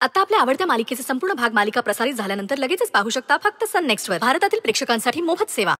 आता आपल्या आवडत्या मालिकेचे संपूर्ण भाग मालिका प्रसारित झाल्यानंतर लगेचच पाहू शकता फक्त सन नेक्स्ट वर. भारतातील प्रेक्षकांसाठी मोफत सेवा.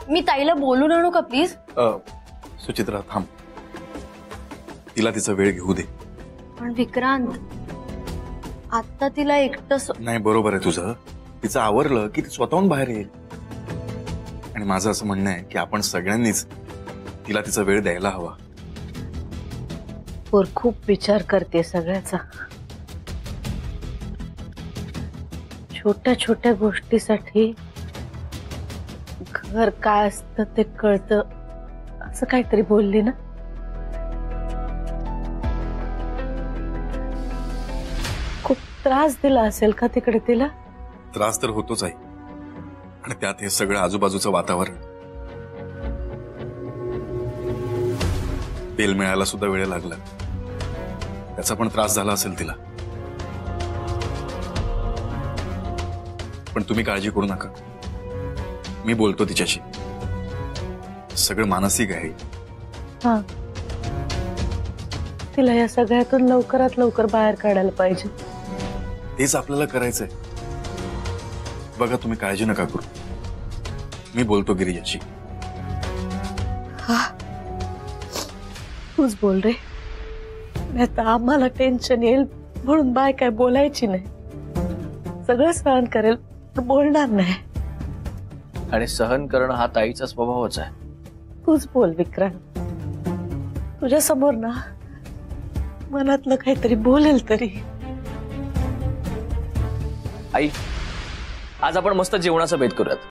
मी ताईला बोलून आणू का प्लीज? सुचित्रा थांब, तिला तिचा वेळ घेऊ दे. पण विक्रांत, आता तिला एकटंच नाही. बरोबर आहे तुझं. तिचं आवरलं की ती स्वतःहून बाहेर येईल. आणि माझं असं म्हणणं आहे की आपण सगळ्यांनीच तिला तिचा वेळ द्यायला हवा. वर खूप विचार करते सगळ्याचा. छोट्या छोट्या गोष्टीसाठी घर काय असतं ते कळतं असं काहीतरी बोलली ना. खूप त्रास दिला असेल का तिकडे तिला? त्रास तर होतोच आहे, आणि त्यात हे सगळं आजूबाजूचं वातावरण. तेल मिळायला सुद्धा वेळ लागला, त्याचा पण त्रास झाला असेल तिला. पण तुम्ही काळजी करू नका, मी बोलतो तिच्याशी. सगळं मानसिक आहे. हा, तिला या सगळ्यातून लवकरात लवकर बाहेर काढायला पाहिजे. तेच आपल्याला करायचंय. बघा, तुम्ही काळजी नका करू, मी बोलतो गिरिजाशी. हा, तूच बोल रे. आता आम्हाला टेन्शन येईल म्हणून बाय काय बोलायची नाही. सगळं सहन करेल पण बोलणार नाही. आणि सहन करणं हा ताईचा स्वभावच आहे. तूच बोल विक्रांत. तुझ्या समोर ना मनातलं काहीतरी बोलेल तरी. आई, आज आपण मस्त जेवणाचा बेत करूयात.